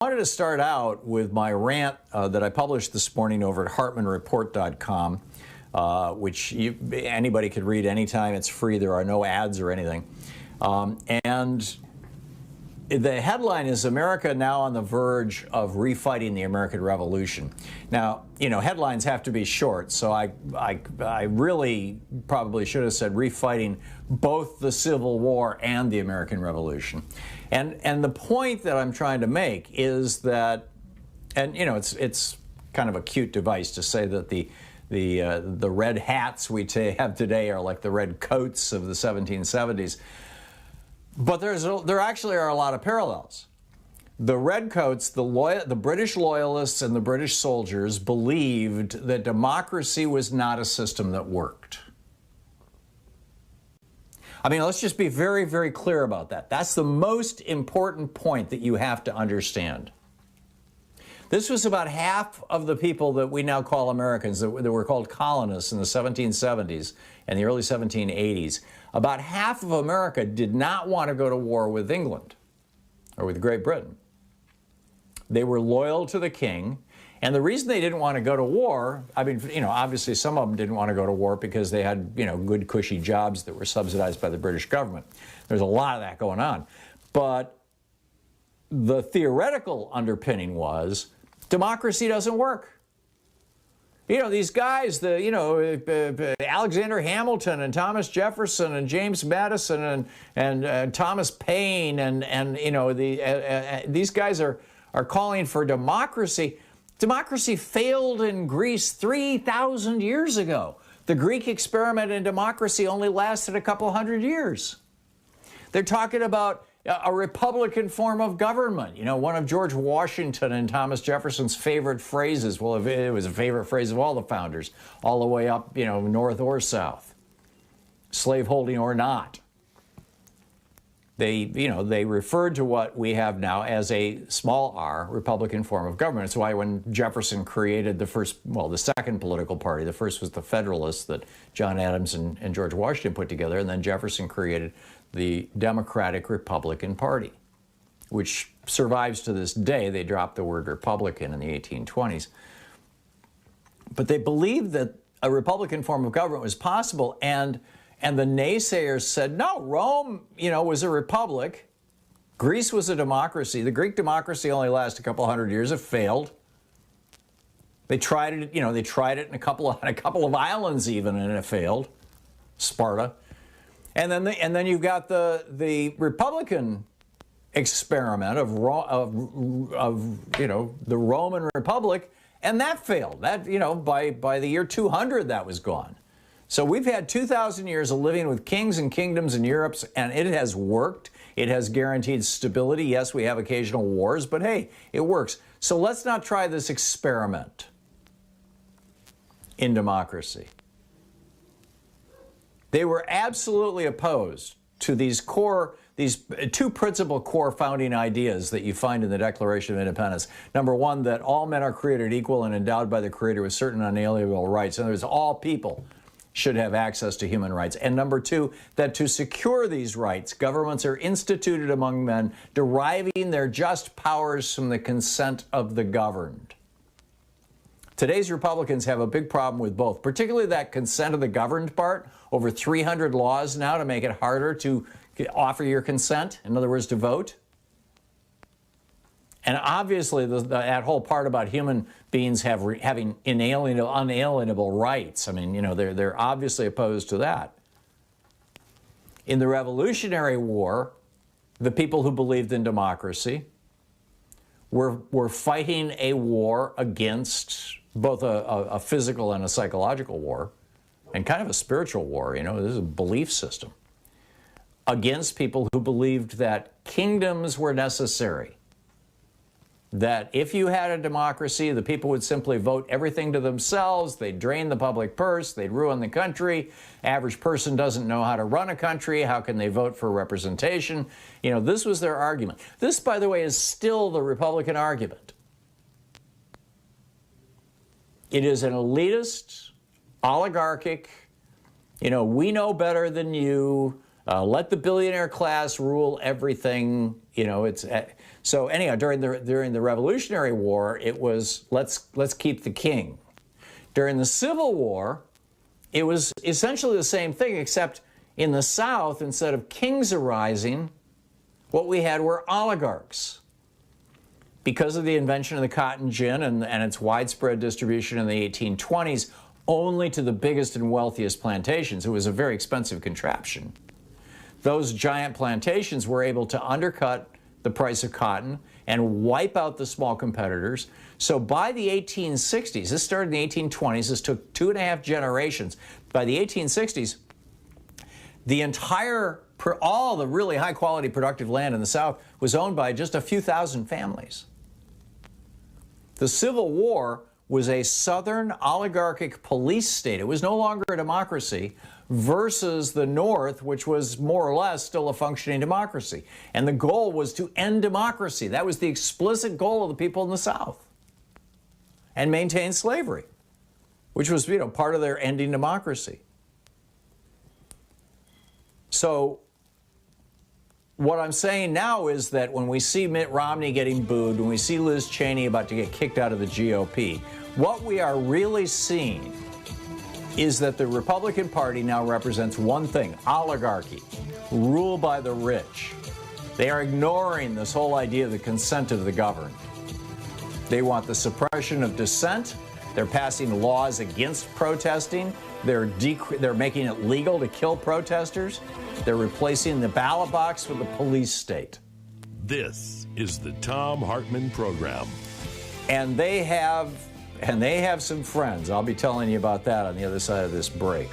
wanted to start out with my rant that I published this morning over at HartmannReport.com, which anybody could read anytime. It's free. There are no ads or anything. And the headline is America Now on the Verge of Refighting the American Revolution. Now, you know, headlines have to be short, so I really probably should have said refighting both the Civil War and the American Revolution. And the point that I'm trying to make is that, and you know, it's kind of a cute device to say that the red hats we have today are like the red coats of the 1770s. But there actually are a lot of parallels. The Redcoats, the British loyalists and the British soldiers believed that democracy was not a system that worked. I mean, let's just be very, very clear about that. That's the most important point that you have to understand. This was about half of the people that we now call Americans, that were called colonists in the 1770s and the early 1780s. About half of America did not want to go to war with England or with Great Britain. They were loyal to the king. And the reason they didn't want to go to war, I mean, you know, obviously some of them didn't want to go to war because they had, you know, good cushy jobs that were subsidized by the British government. There's a lot of that going on. But the theoretical underpinning was democracy doesn't work. You know, these guys, Alexander Hamilton and Thomas Jefferson and James Madison and Thomas Paine and you know, these guys are calling for democracy. Democracy failed in Greece 3,000 years ago. The Greek experiment in democracy only lasted a couple hundred years. They're talking about a republican form of government. You know, one of George Washington and Thomas Jefferson's favorite phrases, well, it was a favorite phrase of all the founders, all the way up, you know, north or south, slaveholding or not. They referred to what we have now as a small r, republican form of government. It's why when Jefferson created the second political party, the first was the Federalists that John Adams and George Washington put together, and then Jefferson created the Democratic Republican Party, which survives to this day. They dropped the word Republican in the 1820s. But they believed that a republican form of government was possible, and the naysayers said, no, Rome, you know, was a republic. Greece was a democracy. The Greek democracy only lasted a couple hundred years. It failed. They tried it, you know, they tried it in a couple of islands even, and it failed. Sparta. And then you've got the Republican experiment of you know, the Roman Republic, and that failed. That, you know, by the year 200 that was gone. So we've had 2,000 years of living with kings and kingdoms in Europe, and it has worked. It has guaranteed stability. Yes, we have occasional wars, but hey, it works. So let's not try this experiment in democracy. They were absolutely opposed to these two principal core founding ideas that you find in the Declaration of Independence. Number one, that all men are created equal and endowed by the Creator with certain unalienable rights. In other words, all people should have access to human rights. And number two, that to secure these rights, governments are instituted among men, deriving their just powers from the consent of the governed. Today's Republicans have a big problem with both, particularly that consent of the governed part. Over 300 laws now to make it harder to offer your consent, in other words, to vote. And obviously, that whole part about human beings having unalienable rights, I mean, you know, they're obviously opposed to that. In the Revolutionary War, the people who believed in democracy were fighting a war against both a physical and a psychological war, and kind of a spiritual war. You know, this is a belief system against people who believed that kingdoms were necessary. That if you had a democracy, the people would simply vote everything to themselves. They'd drain the public purse. They'd ruin the country. Average person doesn't know how to run a country. How can they vote for representation? You know, this was their argument. This, by the way, is still the Republican argument. It is an elitist, oligarchic, you know, we know better than you. Let the billionaire class rule everything. You know, So anyhow, during the Revolutionary War, it was let's keep the king. During the Civil War, it was essentially the same thing, except in the South, instead of kings arising, what we had were oligarchs. Because of the invention of the cotton gin and its widespread distribution in the 1820s, only to the biggest and wealthiest plantations. It was a very expensive contraption. Those giant plantations were able to undercut the price of cotton and wipe out the small competitors. So by the 1860s, this started in the 1820s, this took 2.5 generations. By the 1860s, the entire, all the really high quality productive land in the South was owned by just a few thousand families. The Civil War was a Southern oligarchic police state. It was no longer a democracy versus the North, which was more or less still a functioning democracy. And the goal was to end democracy. That was the explicit goal of the people in the South. And maintain slavery, which was, part of their ending democracy. So what I'm saying now is that when we see Mitt Romney getting booed, when we see Liz Cheney about to get kicked out of the GOP, what we are really seeing is that the Republican Party now represents one thing: oligarchy, rule by the rich. They are ignoring this whole idea of the consent of the governed. They want the suppression of dissent. They're passing laws against protesting. They're making it legal to kill protesters. They're replacing the ballot box with a police state. This is the Thom Hartmann Program. And they have some friends. I'll be telling you about that on the other side of this break.